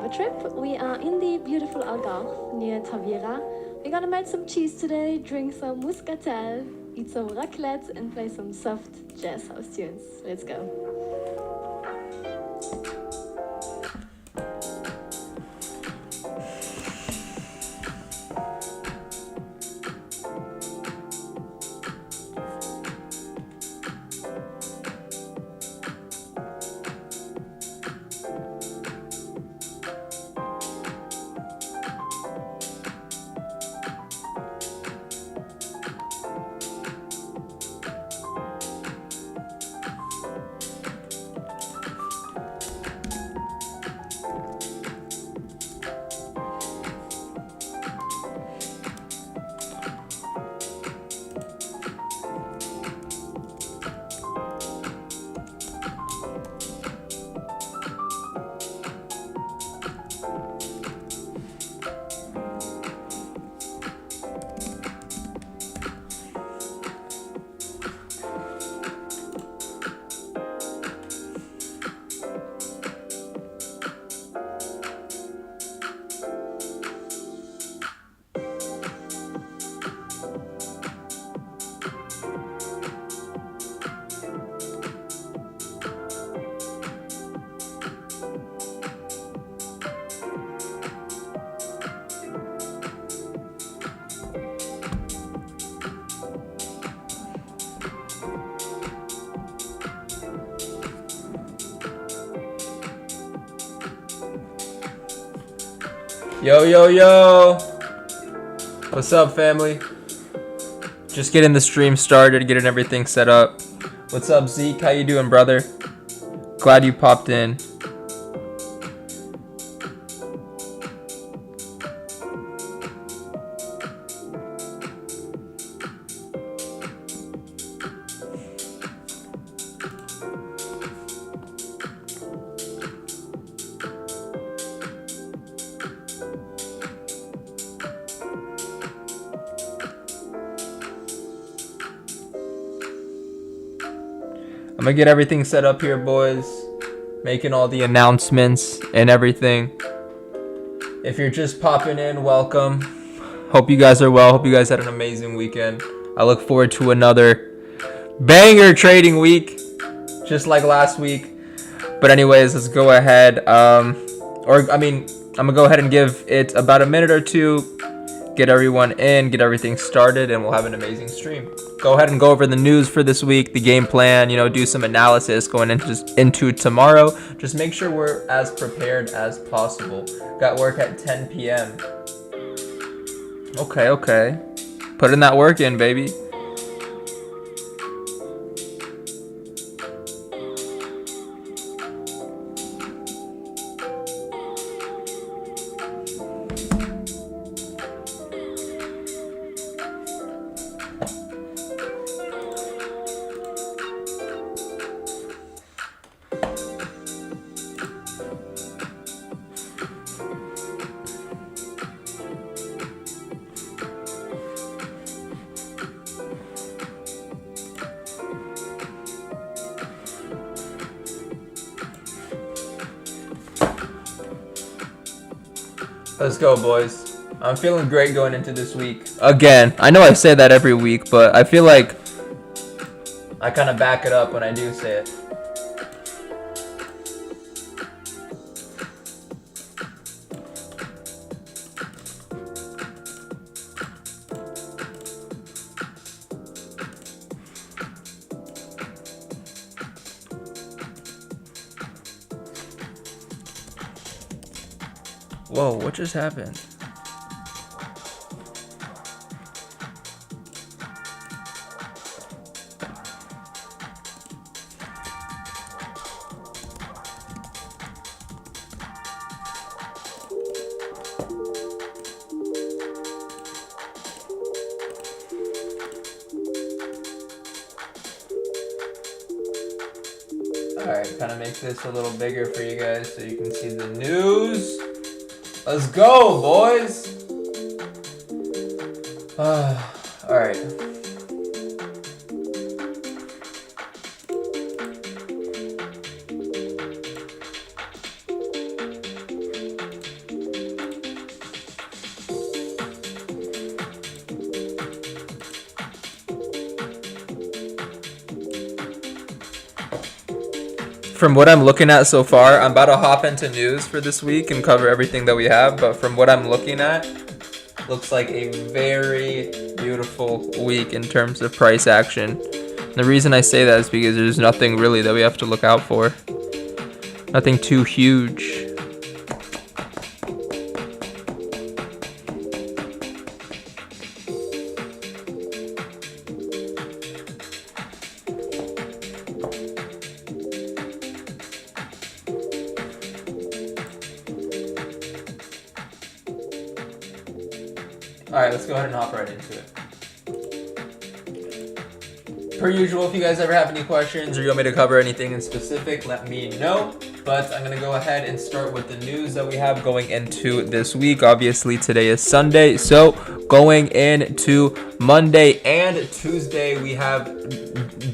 favorite trip. We are in the beautiful Algarve near Tavira. We're gonna melt some cheese today, drink some muscatel, eat some raclette, and play some soft jazz house tunes. Let's go. Yo, yo, yo. What's up, family? Just getting the stream started, getting everything set up. What's up, Zeke? How you doing, brother? Glad you popped in. I'm gonna get everything set up here, boys. Making all the announcements and everything. If you're just popping in, welcome. Hope you guys are well. Hope you guys had an amazing weekend. I look forward to another banger trading week, just like last week. But anyways, let's go ahead. I'm gonna go ahead and give it about a minute or two. Get everyone in, get everything started, and we'll have an amazing stream. Go ahead and go over the news for this week, the game plan, do some analysis going into tomorrow. Just make sure we're as prepared as possible. Got work at 10 p.m. Okay. Putting that work in, baby. Let's go, boys. I'm feeling great going into this week. Again, I know I say that every week, but I feel like I kind of back it up when I do say it. Whoa, what just happened? Alright, kind of make this a little bigger for you guys so you can see the news. Let's go, boys! Alright. from what I'm looking at so far, I'm about to hop into news for this week and cover everything that we have. But from what I'm looking at, looks like a very beautiful week in terms of price action. And the reason I say that is because there's nothing really that we have to look out for. Nothing too huge. Alright, let's go ahead and hop right into it. Per usual, if you guys ever have any questions or you want me to cover anything in specific, let me know. But I'm going to go ahead and start with the news that we have going into this week. Obviously, today is Sunday, so going into Monday and Tuesday, we have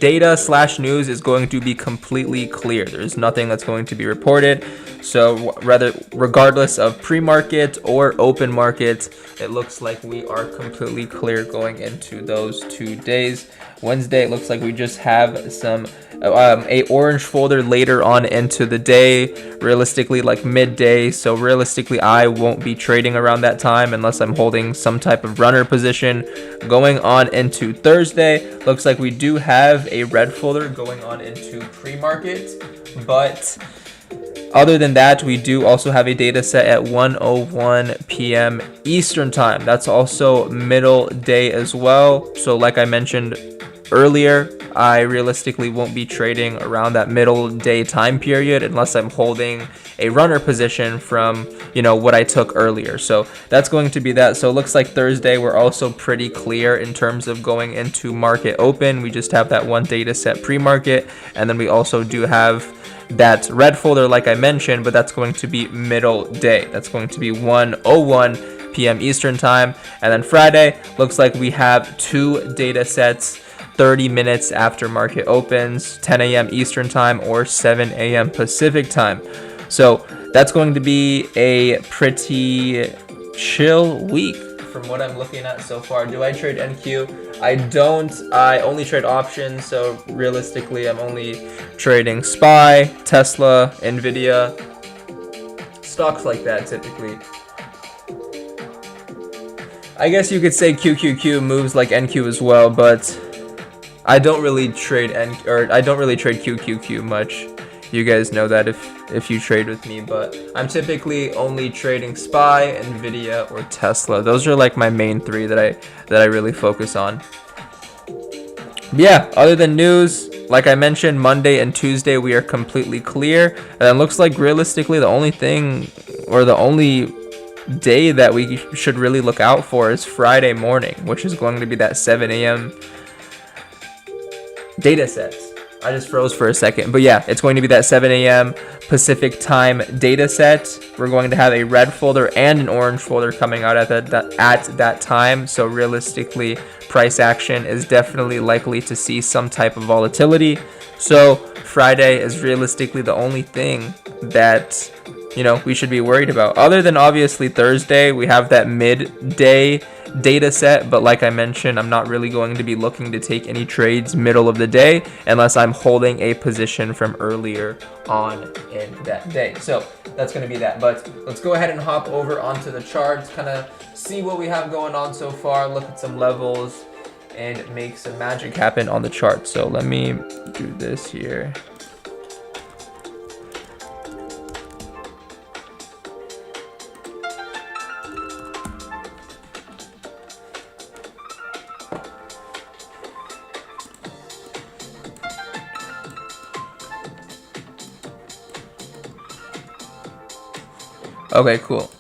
data/news is going to be completely clear. There's nothing that's going to be reported. So regardless of pre-market or open market, it looks like we are completely clear going into those 2 days. Wednesday, it looks like we just have some a orange folder later on into the day, realistically like midday. So realistically, I won't be trading around that time unless I'm holding some type of runner position. Going on into Thursday, looks like we do have a red folder going on into pre-market, but other than that, we do also have a data set at 1:01 p.m. Eastern time. That's also middle day as well. So like I mentioned earlier, I realistically won't be trading around that middle day time period unless I'm holding a runner position from, what I took earlier. So that's going to be that. So it looks like Thursday, we're also pretty clear in terms of going into market open. We just have that one data set pre-market. And then we also do have that red folder, like I mentioned, but that's going to be middle day. That's going to be 1:01 p.m. Eastern time. And then Friday, looks like we have two data sets 30 minutes after market opens, 10 a.m. Eastern time or 7 a.m. Pacific time. So that's going to be a pretty chill week from what I'm looking at so far. Do I trade NQ? I don't. I only trade options. So realistically, I'm only trading SPY, Tesla, Nvidia, stocks like that typically. I guess you could say QQQ moves like NQ as well, but I don't really trade QQQ much. You guys know that if you trade with me, but I'm typically only trading SPY, Nvidia, or Tesla. Those are like my main three that I really focus on. But yeah, other than news, like I mentioned, Monday and Tuesday we are completely clear. And it looks like realistically the only thing or the only day that we should really look out for is Friday morning, which is going to be that 7 a.m. data set. I just froze for a second, but yeah, it's going to be that 7 a.m. Pacific time data set. We're going to have a red folder and an orange folder coming out at that time. So realistically, price action is definitely likely to see some type of volatility. So Friday is realistically the only thing that we should be worried about. Other than obviously Thursday, we have that midday data set, but like I mentioned, I'm not really going to be looking to take any trades middle of the day unless I'm holding a position from earlier on in that day. So that's going to be that. But let's go ahead and hop over onto the charts, kind of see what we have going on so far, look at some levels, and make some magic happen on the chart. So let me do this here. Okay, cool.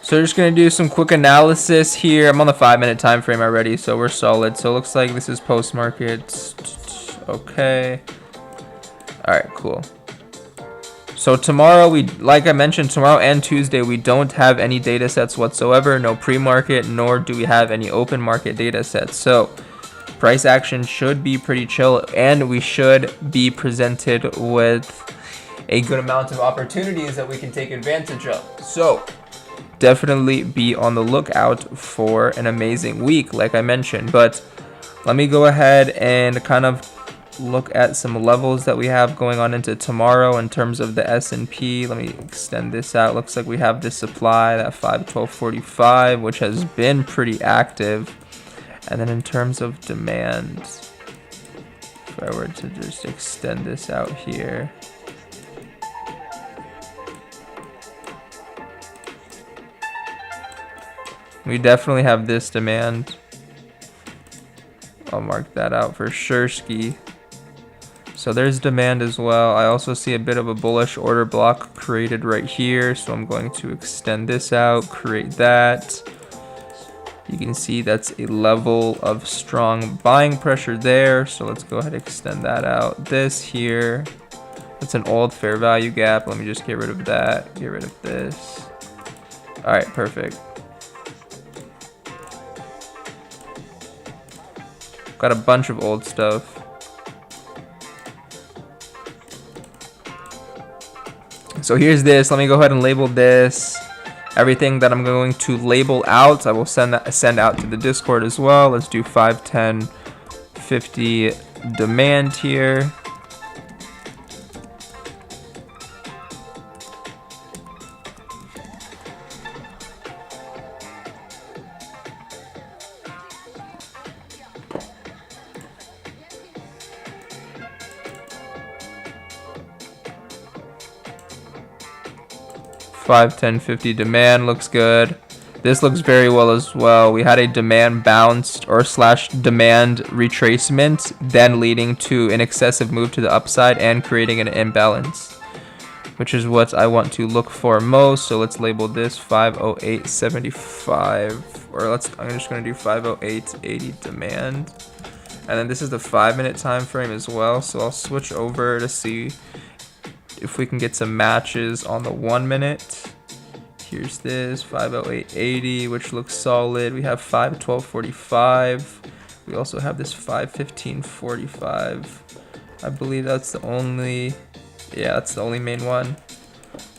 So we're just gonna do some quick analysis here. I'm on the 5-minute time frame already, so we're solid. So it looks like this is post market. Okay. All right, cool. So tomorrow, like I mentioned, tomorrow and Tuesday, we don't have any data sets whatsoever. No pre-market, nor do we have any open market data sets. So price action should be pretty chill, and we should be presented with a good amount of opportunities that we can take advantage of. So definitely be on the lookout for an amazing week, like I mentioned. But let me go ahead and kind of look at some levels that we have going on into tomorrow in terms of the S&P. Let me extend this out. Looks like we have this supply, that 512.45, which has been pretty active. And then in terms of demand, if I were to just extend this out here, we definitely have this demand. I'll mark that out for sure, ski. So there's demand as well. I also see a bit of a bullish order block created right here. So I'm going to extend this out, create that. You can see that's a level of strong buying pressure there. So let's go ahead and extend that out. This here, that's an old fair value gap. Let me just get rid of that, get rid of this. All right, perfect. Got a bunch of old stuff. So here's this. Let me go ahead and label this. Everything that I'm going to label out, I will send out to the Discord as well. Let's do 5, 10, 50 demand here. Five, 10, 50 demand looks good. This looks very well as well. We had a demand bounce or slash demand retracement, then leading to an excessive move to the upside and creating an imbalance, which is what I want to look for most. So let's label this 508.75, or I'm just going to do 508.80 demand. And then this is the 5-minute time frame as well. So I'll switch over to see if we can get some matches on the 1 minute. Here's this 508.80, which looks solid. We have 512.45. We also have this 515.45. I believe that's the only, yeah, that's the only main one.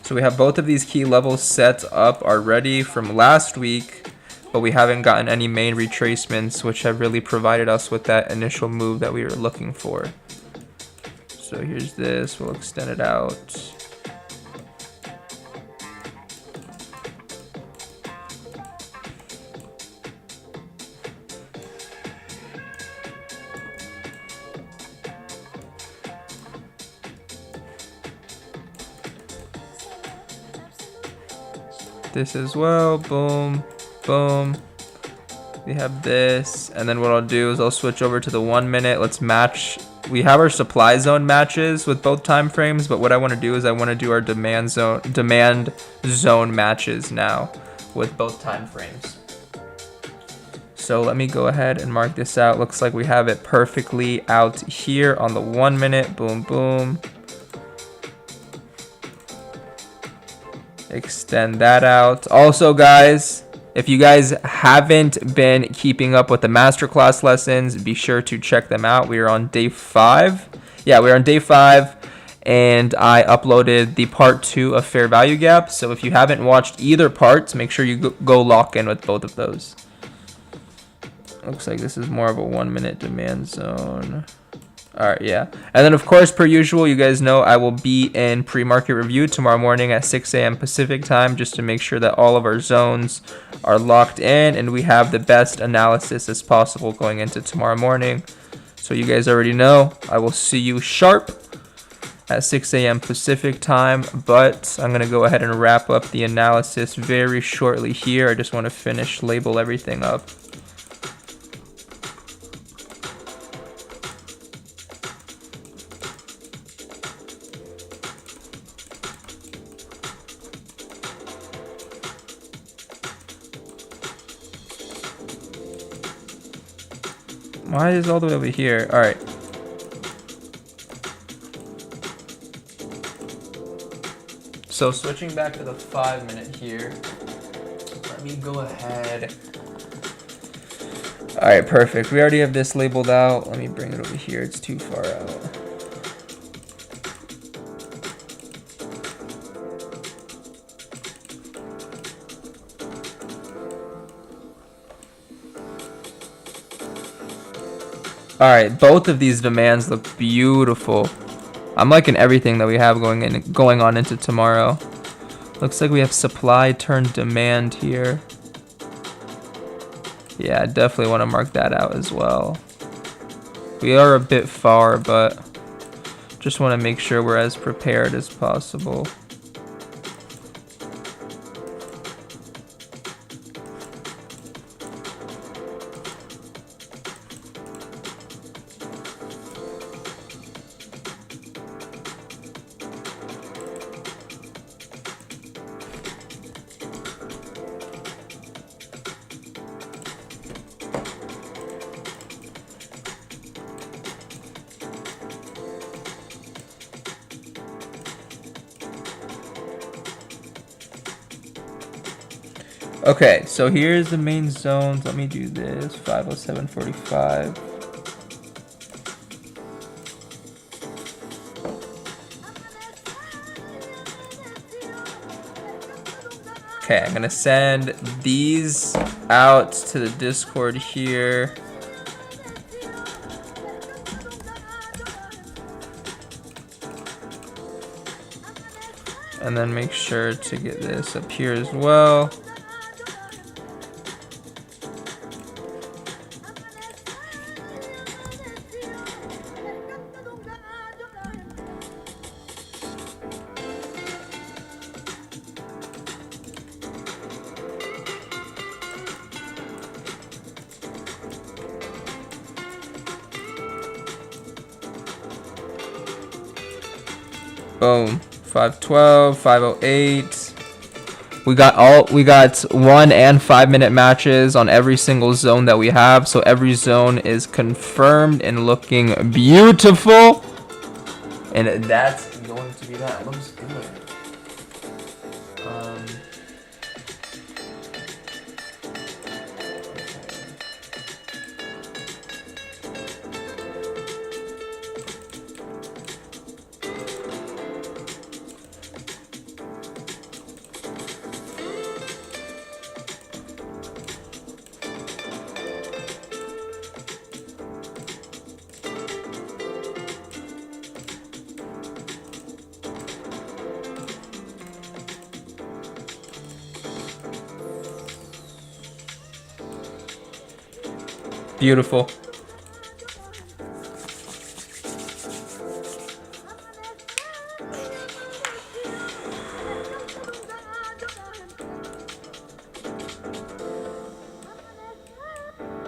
So we have both of these key levels set up already from last week, but we haven't gotten any main retracements, which have really provided us with that initial move that we were looking for. So here's this, we'll extend it out. This as well, boom, boom. We have this, and then what I'll do is I'll switch over to the 1 minute. Let's match. We have our supply zone matches with both time frames, but what I want to do is I want to do our demand zone matches now with both time frames. So let me go ahead and mark this out. Looks like we have it perfectly out here on the 1 minute. Boom, boom. Extend that out. Also, guys, if you guys haven't been keeping up with the masterclass lessons, be sure to check them out. We are on day 5. Yeah, we're on day 5, and I uploaded the part 2 of fair value gap. So if you haven't watched either parts, make sure you go lock in with both of those. Looks like this is more of a 1 minute demand zone. All right, yeah. And then, of course, per usual, you guys know I will be in pre-market review tomorrow morning at 6 a.m. Pacific time, just to make sure that all of our zones are locked in and we have the best analysis as possible going into tomorrow morning. So you guys already know I will see you sharp at 6 a.m. Pacific time, but I'm going to go ahead and wrap up the analysis very shortly here. I just want to label everything up. Why is it all the way over here? All right. So switching back to the 5 minute here. Let me go ahead. All right, perfect. We already have this labeled out. Let me bring it over here. It's too far out. Alright, both of these demands look beautiful. I'm liking everything that we have going on into tomorrow. Looks like we have supply turned demand here. Yeah, I definitely want to mark that out as well. We are a bit far, but just want to make sure we're as prepared as possible. Okay, so here's the main zones. Let me do this. 507.45. Okay, I'm gonna send these out to the Discord here. And then make sure to get this up here as well. Boom. 512, 508. We got 1 and 5 minute matches on every single zone that we have. So every zone is confirmed and looking beautiful. And that's going to be that. It looks good. Beautiful.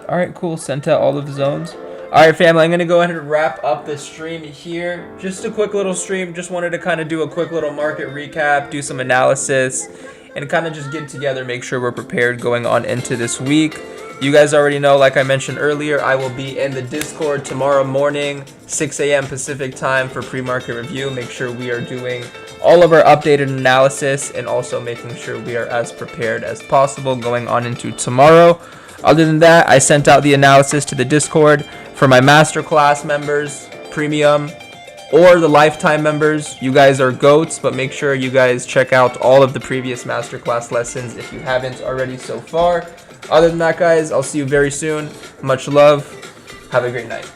All right, cool. Sent out all of the zones. All right, family, I'm going to go ahead and wrap up the stream here. Just a quick little stream. Just wanted to kind of do a quick little market recap, do some analysis, and kind of just get together, make sure we're prepared going on into this week. You guys already know, like I mentioned earlier, I will be in the Discord tomorrow morning, 6 a.m. Pacific time for pre-market review. Make sure we are doing all of our updated analysis and also making sure we are as prepared as possible going on into tomorrow. Other than that, I sent out the analysis to the Discord for my masterclass members, premium, or the lifetime members. You guys are GOATs, but make sure you guys check out all of the previous masterclass lessons if you haven't already so far. Other than that, guys, I'll see you very soon. Much love. Have a great night.